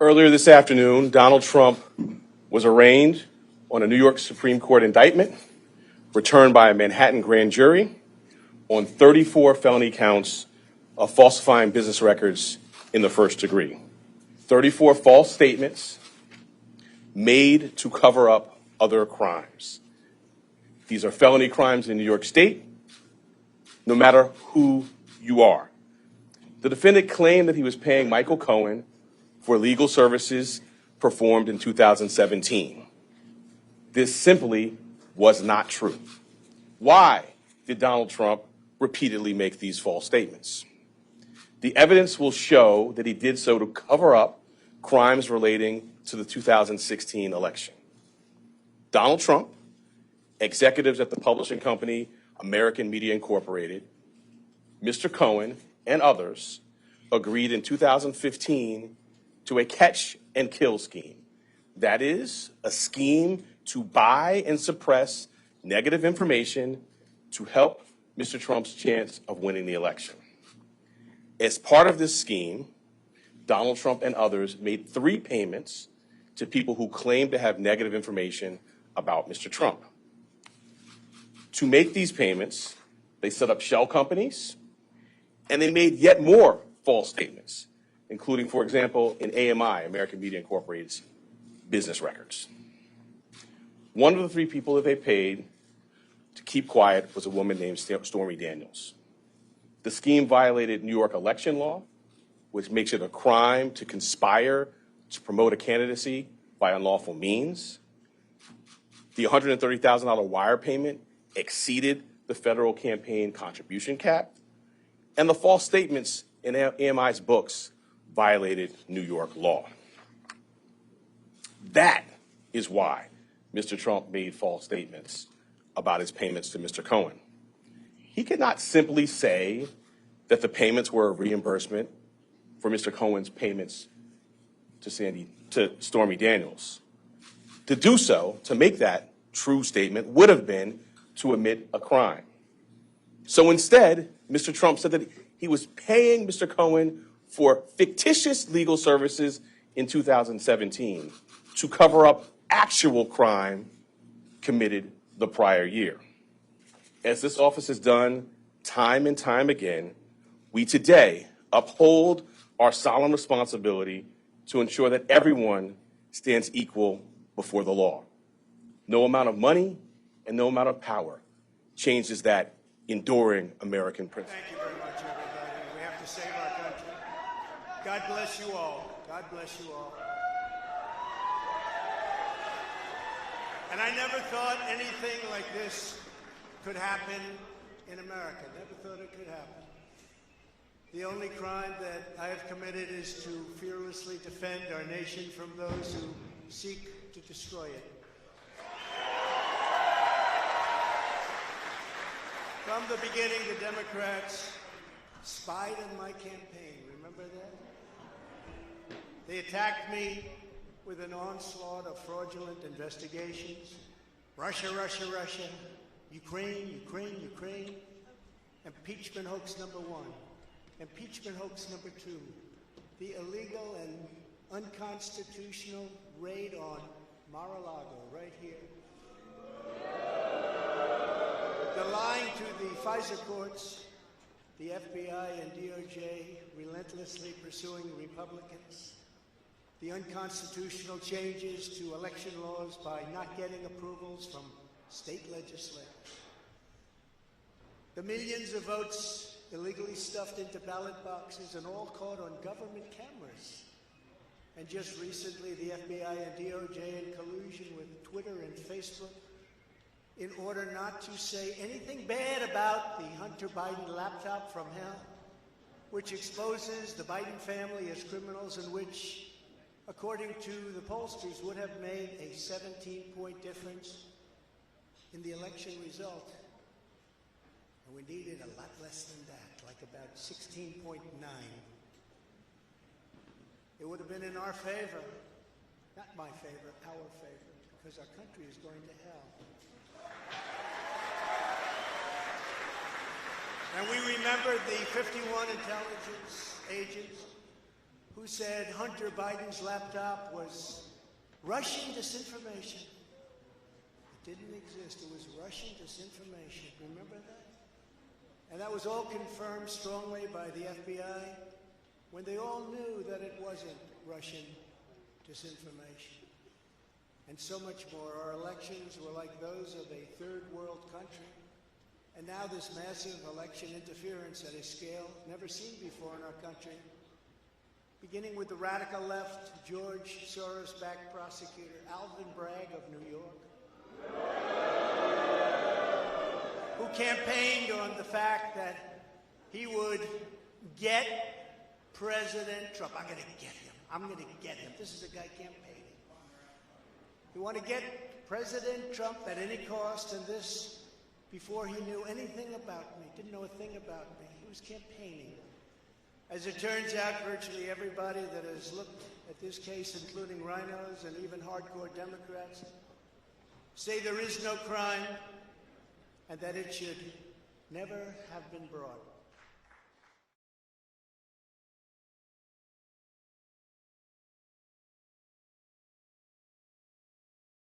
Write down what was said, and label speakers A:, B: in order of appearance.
A: Earlier this afternoon, Donald Trump was arraigned on a New York Supreme Court indictment returned by a Manhattan grand jury on 34 felony counts of falsifying business records in the first degree. 34 false statements made to cover up other crimes. These are felony crimes in New York State, no matter who you are. The defendant claimed that he was paying Michael Cohen for legal services performed in 2017. This simply was not true. Why did Donald Trump repeatedly make these false statements? The evidence will show that he did so to cover up crimes relating to the 2016 election. Donald Trump, executives at the publishing company American Media Incorporated, Mr. Cohen, and others agreed in 2015 to a catch and kill scheme. That is, a scheme to buy and suppress negative information to help Mr. Trump's chance of winning the election. As part of this scheme, Donald Trump and others made 3 payments to people who claimed to have negative information about Mr. Trump. To make these payments, they set up shell companies, and they made yet more false statements, including, for example, in AMI, American Media Incorporated's business records. One of the 3 people that they paid to keep quiet was a woman named Stormy Daniels. The scheme violated New York election law, which makes it a crime to conspire to promote a candidacy by unlawful means. The $130,000 wire payment exceeded the federal campaign contribution cap, and the false statements in AMI's books violated New York law. That is why Mr. Trump made false statements about his payments to Mr. Cohen. He could not simply say that the payments were a reimbursement for Mr. Cohen's payments to Stormy Daniels. To do so, to make that true statement, would have been to admit a crime. So instead, Mr. Trump said that he was paying Mr. Cohen for fictitious legal services in 2017 to cover up actual crime committed the prior year. As this office has done time and time again, we today uphold our solemn responsibility to ensure that everyone stands equal before the law. No amount of money and no amount of power changes that enduring American principle.
B: Thank you very much, everybody. We have to save our country. God bless you all. God bless you all. And I never thought anything like this could happen in America. Never thought it could happen. The only crime that I have committed is to fearlessly defend our nation from those who seek to destroy it. From the beginning, the Democrats spied on my campaign. Remember that? They attacked me with an onslaught of fraudulent investigations. Russia, Russia, Russia. Ukraine, Ukraine, Ukraine. Impeachment hoax number 1. Impeachment hoax number 2. The illegal and unconstitutional raid on Mar-a-Lago, right here. The lying to the FISA courts, the FBI and DOJ relentlessly pursuing Republicans, the unconstitutional changes to election laws by not getting approvals from state legislators, the millions of votes illegally stuffed into ballot boxes and all caught on government cameras. And just recently, the FBI and DOJ in collusion with Twitter and Facebook in order not to say anything bad about the Hunter Biden laptop from hell, which exposes the Biden family as criminals and which, according to the pollsters, would have made a 17-point difference in the election result. And we needed a lot less than that, like about 16.9. It would have been in our favor, not my favor, our favor, because our country is going to hell. And we remember the 51 intelligence agents who said Hunter Biden's laptop was Russian disinformation. It didn't exist. It was Russian disinformation. Remember that? And that was all confirmed strongly by the FBI when they all knew that it wasn't Russian disinformation. And so much more. Our elections were like those of a third world country. And now this massive election interference at a scale never seen before in our country, beginning with the radical left, George Soros-backed prosecutor Alvin Bragg of New York, who campaigned on the fact that he would get President Trump. I'm going to get him. I'm going to get him. This is a guy campaigning. He wanted to get President Trump at any cost, and this before he knew anything about me, didn't know a thing about me. He was campaigning. As it turns out, virtually everybody that has looked at this case, including rhinos and even hardcore Democrats, say there is no crime and that it should never have been brought.